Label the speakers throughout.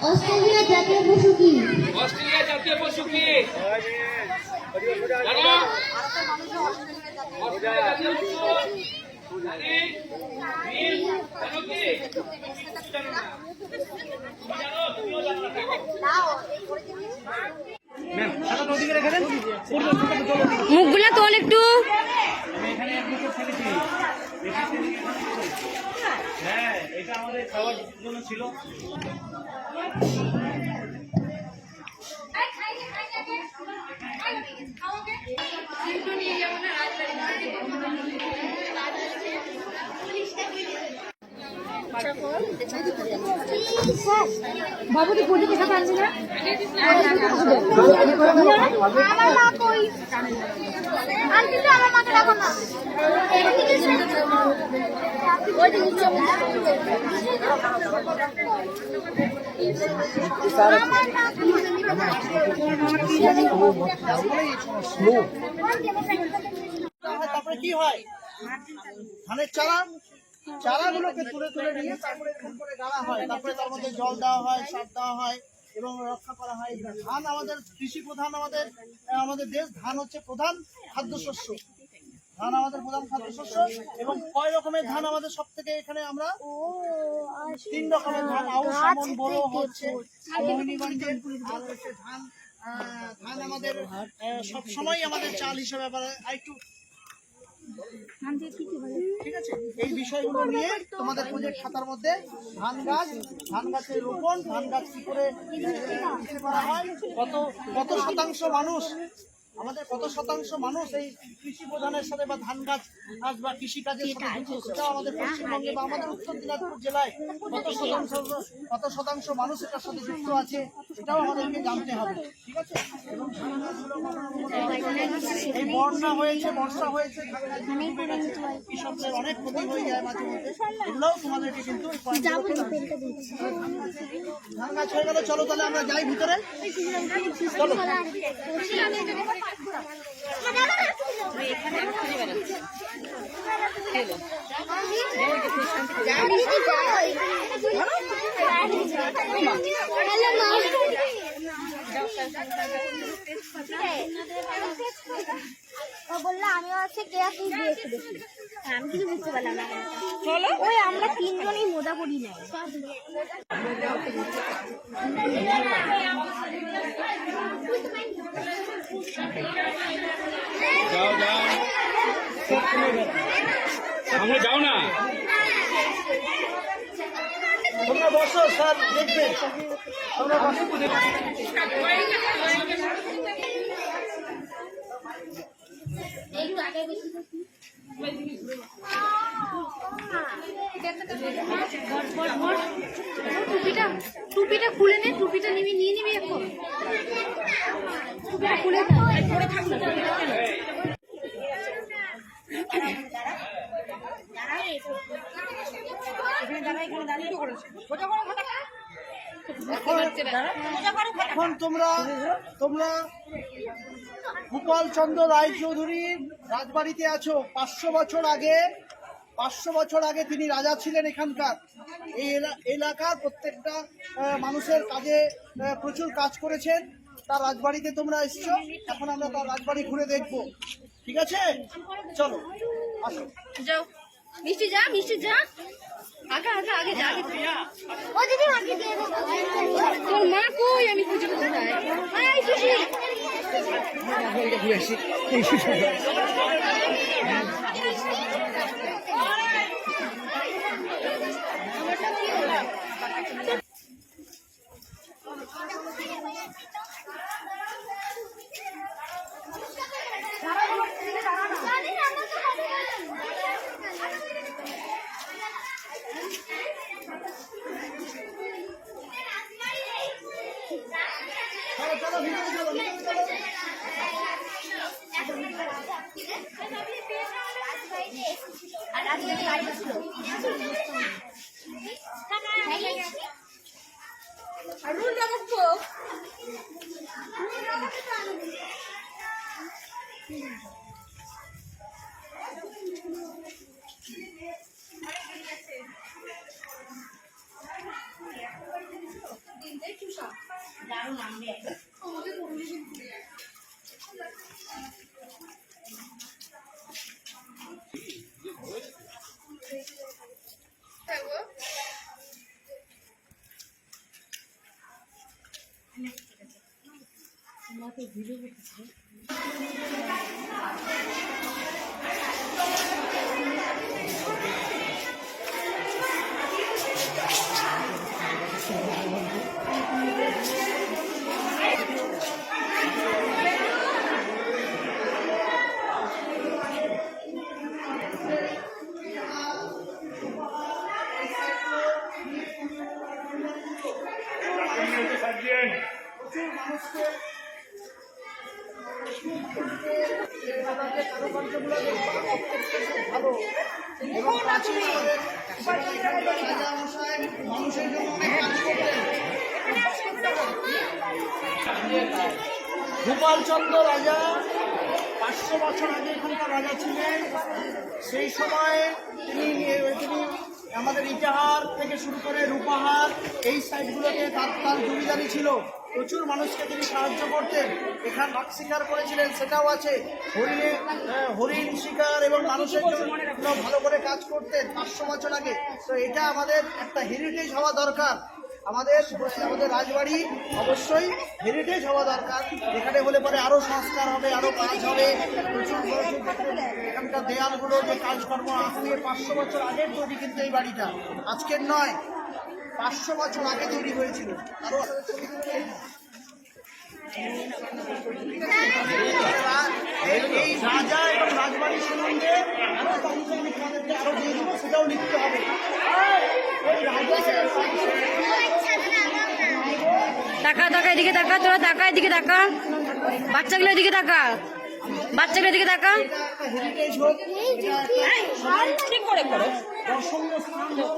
Speaker 1: অস্ট্রেলিয়ার জাতীয় পশু কি?
Speaker 2: অস্ট্রেলিয়ার জাতীয় পশু কি? জানো? অস্ট্রেলিয়ার জাতীয় পশু জানি? নীল জানো কি? জানো না? জানো? তুমিও জানো না?
Speaker 3: মুখগুলা তোল একটু।
Speaker 4: হ্যাঁ, এটা আমাদের খাওয়ার জন্য ছিল।
Speaker 3: বাবু তুই ফটো দেখা পারছি না?
Speaker 1: আমার মা কই? আন্টি তো আমার মাকে রাখো না।
Speaker 5: তারপরে কি হয়, ধানের চারাগুলোকে তুলে তুলে নিয়ে তারপরে এরকম করে গাড়া হয়, তারপরে তার মধ্যে জল দেওয়া হয়, সার দেওয়া হয় এবং রক্ষা করা হয়। ধান আমাদের কৃষি প্রধান, আমাদের দেশ, ধান হচ্ছে প্রধান খাদ্যশস্য। ধান আমাদের প্রধান খাদ্যশস্য। এবং কয় রকমের ধান আমাদের সব থেকে এখানে আমরা 3 রকমের ধান, আউশ, আমন, বোরো হচ্ছে মোহিনীগঞ্জের। আর হচ্ছে ধান আমাদের সবসময় আমাদের চাল হিসেবে একটু ঠিক আছে। এই বিষয়গুলো নিয়ে তোমাদের প্রজেক্ট খাতার মধ্যে ধান গাছের রোপণ, ধান গাছ কি করে করা হয়, কত শতাংশ মানুষ, আমাদের কত শতাংশ মানুষ এই কৃষি প্রধানের সাথে বা ধান গাছ বা কৃষি কাজের সাথে যুক্ত, সেটাও আমাদের পশ্চিমবঙ্গে বা আমাদের উত্তর দিনাজপুর জেলায় কত শতাংশ মানুষ এটার সাথে যুক্ত আছে, এটাও আমাদেরকে জানতে হবে। ঠিক আছে। এবং এই বর্ষা হয়েছে কৃষকদের অনেক ক্ষতি হয়ে যায় মাঝে মধ্যে, এগুলোও তোমাদেরকে কিন্তু ধান গাছ হয়ে গেল। চলো তাহলে আমরা যাই ভিতরে, চলো।
Speaker 1: বললো আমিও আছে কে আপনি দিয়েছি দেখি, আমি কিছু বুঝতে পারলাম না। চলো, ওই আমরা 3 জনই মোজা পরি নাই।
Speaker 2: যাও সামনে যাও না।
Speaker 5: তোমরা বসো, স্যার দেখবেন। তোমরা বসো।
Speaker 3: টুপিটা খুলে নে, টুপিটা নিয়ে নিবি এখন। টুপিটা খুলে পরে থাক না।
Speaker 5: এখন তোমরা গোপাল চন্দ্র রায়চৌধুরীর রাজবাড়িতে আছো। 500 বছর আগে তিনি রাজা ছিলেন এখানকার। এই এলাকার প্রত্যেকটা মানুষের কাজে প্রচুর কাজ করেছেন। তার রাজবাড়িতে তোমরা এসছো, এখন আমরা তার রাজবাড়ি ঘুরে দেখবো। ঠিক আছে, চলো আসো।
Speaker 3: যাও মিষ্টি, যা আগে যা।
Speaker 1: ও দিদি মাকে দিয়ে দেবো।
Speaker 3: তোর মা কই? আমি খুঁজে কোথায়?
Speaker 1: এই খুশি
Speaker 5: চলো ভিতরে চলো, মানুষের জন্য অনেক কাজ করতেন। গোপালচন্দ্র রাজা 500 বছর আগে এখানকার রাজা ছিলেন। সেই সময় তিনি আমাদের ইটাহার থেকে শুরু করে রূপাহার এই সাইডগুলোতে তার জমিদারি ছিল। প্রচুর মানুষকে তিনি সাহায্য করতেন। এখানে বাঘ শিকার করেছিলেন, সেটাও আছে। হরিণ শিকার এবং মানুষের জন্য ভালো করে কাজ করতেন 500 বছর আগে। তো এটা আমাদের একটা হেরিটেজ হওয়া দরকার। আমাদের রাজবাড়ি অবশ্যই হেরিটেজ হওয়া দরকার। এখানে হলে পরে আরো সংস্কার হবে, আরো কাজ হবে। প্রচুর এখানকার দেয়ালগুলো যে কাজকর্ম আজকে 500 বছর আগের তৈরি, কিন্তু এই বাড়িটা আজকের নয়, 500 বছর আগে তৈরি হয়েছিল। আরো এই রাজা এবং রাজবাড়ির সম্বন্ধে আরো আরো দিয়ে দেবো, সেটাও লিখতে হবে।
Speaker 3: তাকা তাকা, এদিকে তাকা, তোরা তাকা, এদিকে তাকা, বাচ্চাগুলো এদিকে তাকা, বাচ্চাগুলো এদিকে তাকা।
Speaker 5: হেরিটেজ হোক,
Speaker 3: ঠিক করে করো।
Speaker 5: দর্শনীয় স্থান হোক,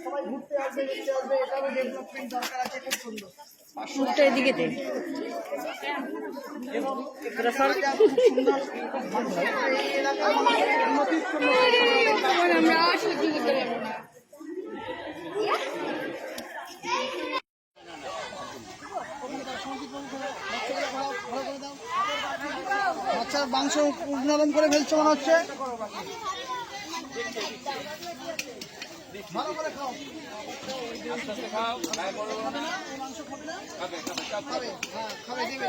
Speaker 5: সবাই ঘুরতে আসবে, দেখতে আসবে। এটারও ডেভেলপমেন্ট দরকার আছে, খুব সুন্দর।
Speaker 3: উল্টো এদিকে দে।
Speaker 5: এবং খুব সুন্দর এই এলাকার মানুষের উন্নতির জন্য
Speaker 3: আমরা সহ্য করতে পারবো না।
Speaker 5: বাচ্চার মাংস নরম করে ফেলছে মনে হচ্ছে। ভালো করে খাও। মাংস খাবে না? খাবে, হ্যাঁ খাবে, দিবে।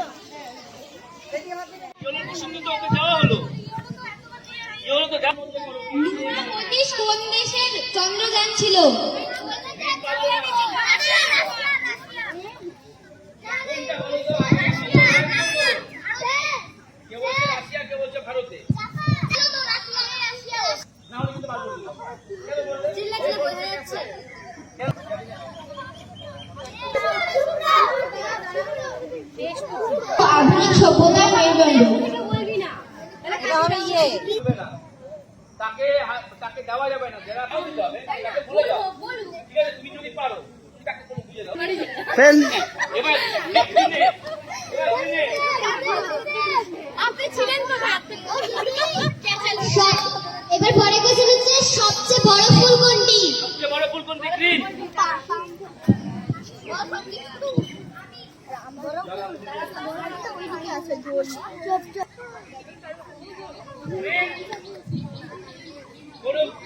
Speaker 1: কোন দেশের চন্দ্রযান ছিল? আধুনিক সভ্যতার মেরুদণ্ড।
Speaker 2: তাকে দেওয়া যাবে না, যারা দিতে হবে তাকে ভুলে যাও। ঠিক আছে, তুমি যদি পারো তাকে কোনো বুঝে দাও। এবার
Speaker 1: আপনি ছিলেন তো না। এবার পরে কোশ্চেন হচ্ছে সবচেয়ে বড় ফুল কোনটি?
Speaker 2: সবচেয়ে বড় ফুল কোনটি? গ্রিন।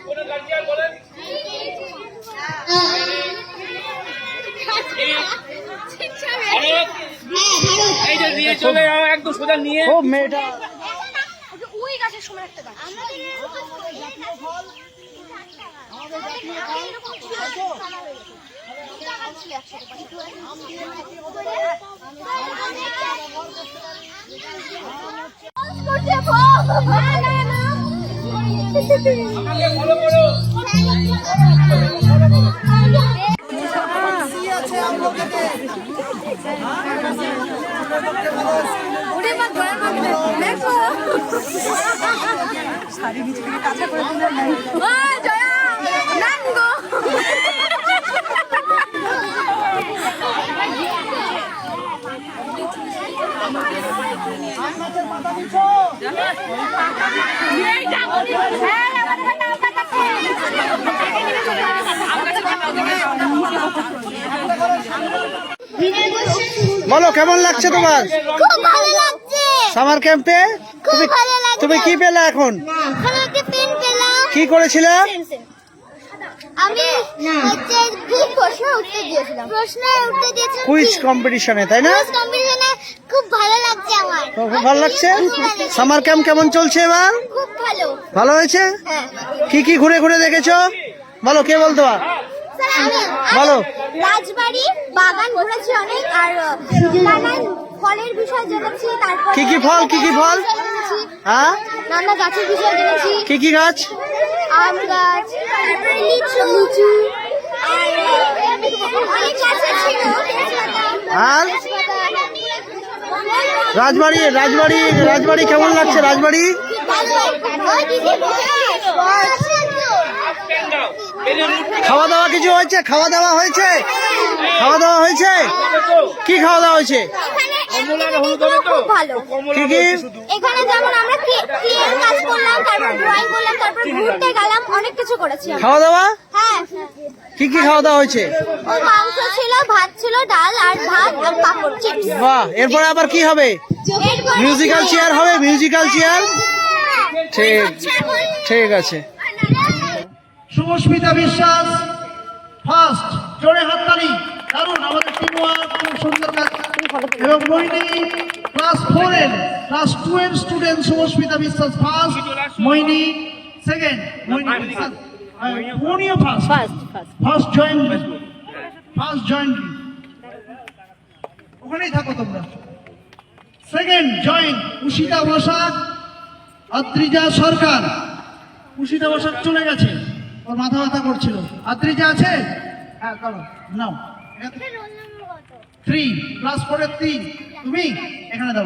Speaker 2: কোন গার্জিয়ান বলেন? এই যে নিয়ে চলে যাও, একদম সোজা নিয়ে।
Speaker 5: ও মেয়েটা
Speaker 1: ওই গাছের সময় একটা গাছ।
Speaker 2: আমাকে ফলো করো।
Speaker 5: আছে আমলোকেতে। শাড়ি নিচে থেকে কাঁচা করে দিলেন। পাতা দিচ্ছ? বলো কেমন লাগছে তোমার?
Speaker 1: খুব ভালো লাগছে।
Speaker 5: সামার ক্যাম্পে
Speaker 1: খুব ভালো লাগছে।
Speaker 5: তুমি কি পেলে এখন?
Speaker 1: একটা পেন পেলাম।
Speaker 5: কি করেছিলে?
Speaker 1: আমি হচ্ছে খুব প্রশ্নের উত্তর দিয়েছিলাম।
Speaker 5: কুইজ কম্পিটিশনে, তাই না?
Speaker 1: কম্পিটিশনে খুব ভালো লাগছে আমার।
Speaker 5: তো খুব ভালো লাগছে। সামার ক্যাম্প কেমন চলছে এবার?
Speaker 1: খুব ভালো।
Speaker 5: ভালো হয়েছে?
Speaker 1: হ্যাঁ।
Speaker 5: কি কি ঘুরে ঘুরে দেখেছো? বলো, কে বলতো?
Speaker 1: স্যার, আমি
Speaker 5: বলো।
Speaker 1: রাজবাড়ি বাগান ঘুরেছি অনেক, আর নানান ফলের বিষয় জেনেছি। তারপর
Speaker 5: কি কি ফল, কি কি ফল? হ্যাঁ,
Speaker 1: নানা গাছের বিষয় জেনেছি।
Speaker 5: কি কি গাছ?
Speaker 1: আম গাছ, তারপরে লিচু, আর অনেক গাছ ছিল।
Speaker 5: আর রাজবাড়ি কেমন লাগছে? রাজবাড়ি খাওয়া দাওয়া কিছু হয়েছে? খাওয়া দাওয়া হয়েছে? কি খাওয়া দাওয়া হয়েছে?
Speaker 1: খুব ভালো।
Speaker 5: কি কি?
Speaker 1: এখানে যেমন আমরা ক্রিয়েট কাজ করলাম, তারপর ড্রয়িং করলাম, তারপর ঘুরতে গেলাম, অনেক কিছু করেছি আমরা।
Speaker 5: খাওয়া দাওয়া
Speaker 1: হ্যাঁ,
Speaker 5: কি কি খাওয়া দাওয়া হয়েছে?
Speaker 1: মাংস ছিল, ভাত ছিল, ডাল আর ভাত আর পাপড়, চিপস।
Speaker 5: বাহ, এরপরে আবার কি হবে? মিউজিক্যাল চেয়ার হবে, মিউজিক্যাল চেয়ার। ঠিক আছে। শুভস্মিতা বিশ্বাস ফার্স্ট, জোরে হাততালি। কারণ আমাদের টিমওয়ার্ক খুব সুন্দর কাজ। এবং মোহিনী ক্লাস 4 এর ক্লাস 2 এর স্টুডেন্ট শুভস্মিতা বিশ্বাস ফার্স্ট, মোহিনী সেকেন্ড, মোহিনীও ফার্স্ট জয়েন। ওখানেই থাকো তোমরা। সেকেন্ড জয়েন উষিতা বসাক, আদ্রিজা সরকার। উষিতা বসাক চলে গেছে, ওর মাথা ব্যথা করছিল। আদ্রিজা আছে? হ্যাঁ, করো, নাও। 3 ক্লাস 4 এর 3, তুমি এখানে দাও।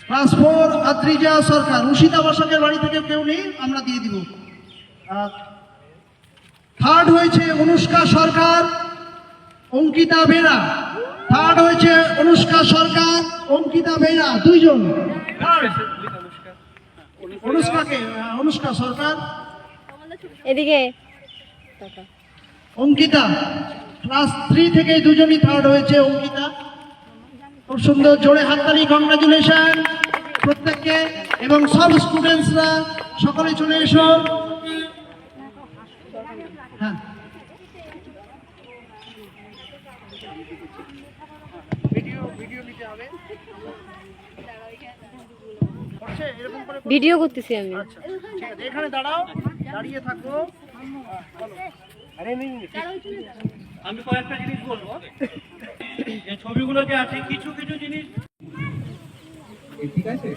Speaker 5: ক্লাস 4 আদ্রিজা সরকার। উষিতা বসাকের বাড়ি থেকে কেউ নেই, আমরা দিয়ে দিব। থার্ড হয়েছে অনুষ্কা সরকার, অঙ্কিতা বেরা। থার্ড হয়েছে অনুষ্কা সরকার, অঙ্কিতা বেরা, দুইজন। অনুষ্কা সরকার,
Speaker 3: এদিকে
Speaker 5: অঙ্কিতা। ক্লাস 3 থেকে দুজনই থার্ড হয়েছে। অঙ্কিতা খুব সুন্দর, জোরে হাততালি। কংগ্রাচুলেশন প্রত্যেককে। এবং সব স্টুডেন্টসরা সকলে চলে এসো। হ্যাঁ,
Speaker 3: ভিডিও করতেছি আমি।
Speaker 5: আচ্ছা, ঠিক আছে, এখানে দাঁড়াও, দাঁড়িয়ে থাকো।
Speaker 4: আমি কয়েকটা জিনিস বলবো। এই ছবিগুলো যে আছে, কিছু কিছু জিনিস
Speaker 6: ঠিক আছে,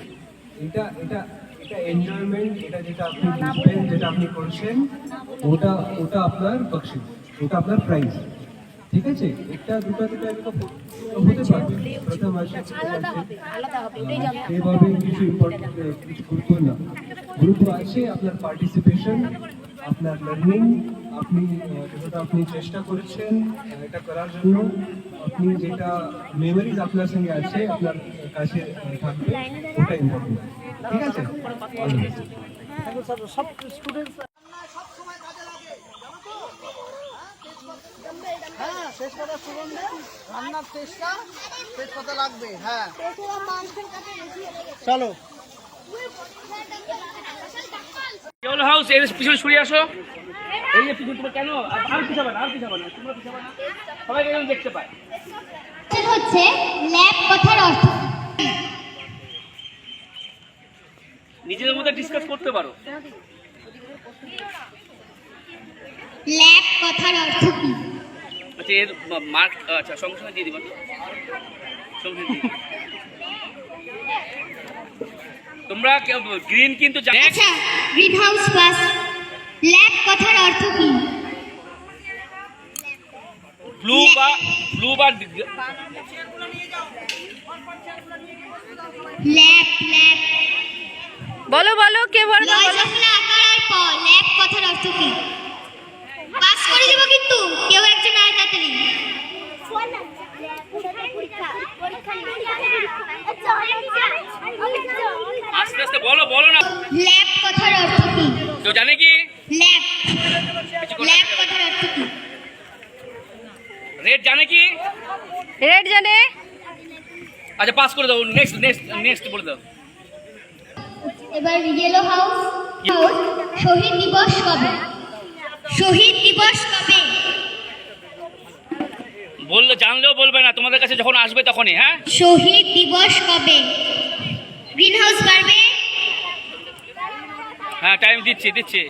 Speaker 6: এটা এটা এটা এনজয়মেন্ট, এটা যেটা আপনি বুঝবেন, যেটা আপনি করছেন, ওটা ওটা আপনার বকশিশ, ওটা আপনার প্রাইজ। ঠিক আছে, একটা দুটো থেকে হতে পারবে। প্রথম আসে এভাবে কিছু ইম্পর্টেন্ট, কিছু গুরুত্ব না। গুরুত্ব আছে আপনার পার্টিসিপেশন, আপনার লার্নিং, আপনি যেটা আপনি চেষ্টা করেছেন এটা করার জন্য, আপনি যেটা মেমোরিজ আপনার সঙ্গে আছে, আপনার কাছে থাকবে, ওটা ইম্পর্টেন্ট। ঠিক আছে,
Speaker 5: সব স্টুডেন্টস হ্যাঁ, শেষ কথা সুগন্ধে রান্নার তেজপাতা লাগবে। হ্যাঁ, চলো।
Speaker 2: কেবল হাউস এর পিছনে সরিয়ে আসো। এই যে পিছনে তোমরা কেন আর পিছাবে না, তোমরা পিছাবে না, সবাইকে যেন দেখতে পায়।
Speaker 1: হচ্ছে ল্যাব কথার অর্থ।
Speaker 2: নিজেদের মধ্যে ডিসকাস করতে পারো।
Speaker 1: ল্যাব কথার অর্থ কি?
Speaker 2: আচ্ছা, এর মার্ক আচ্ছা সঙ্গে সঙ্গে দিয়ে দিবা। তোমরা গ্রিন কিন্তু
Speaker 1: আচ্ছা, গ্রিন হাউস প্লাস ল্যাব কথার অর্থ কি?
Speaker 2: ব্লু বা
Speaker 1: ল্যাব
Speaker 3: বলো বলো, কে বলবে?
Speaker 1: আকার আর প, ল্যাব কথার অর্থ কি? পাস করে দেব কিন্তু, কেউ একজন আয় তাড়াতাড়ি।
Speaker 2: আস্তে আস্তে বলো না।
Speaker 1: ল্যাব কথার অর্থ কি?
Speaker 2: কেউ জানে কি?
Speaker 1: ল্যাব কথার অর্থ কি?
Speaker 2: রেড জানে কি?
Speaker 3: রেড জানে।
Speaker 2: আচ্ছা, পাস করে দাও। নেক্সট বলে দাও।
Speaker 1: এবার ইয়েলো হাউস। শহীদ দিবস কবে? শহীদ দিবস কবে?
Speaker 2: বললে জানলেও বলবে না, তোমাদের কাছে যখন আসবে তখনই। হ্যাঁ,
Speaker 1: শহীদ দিবস কবে? গ্রিন হাউস বাড়বে।
Speaker 2: হ্যাঁ টাইম দিচ্ছি।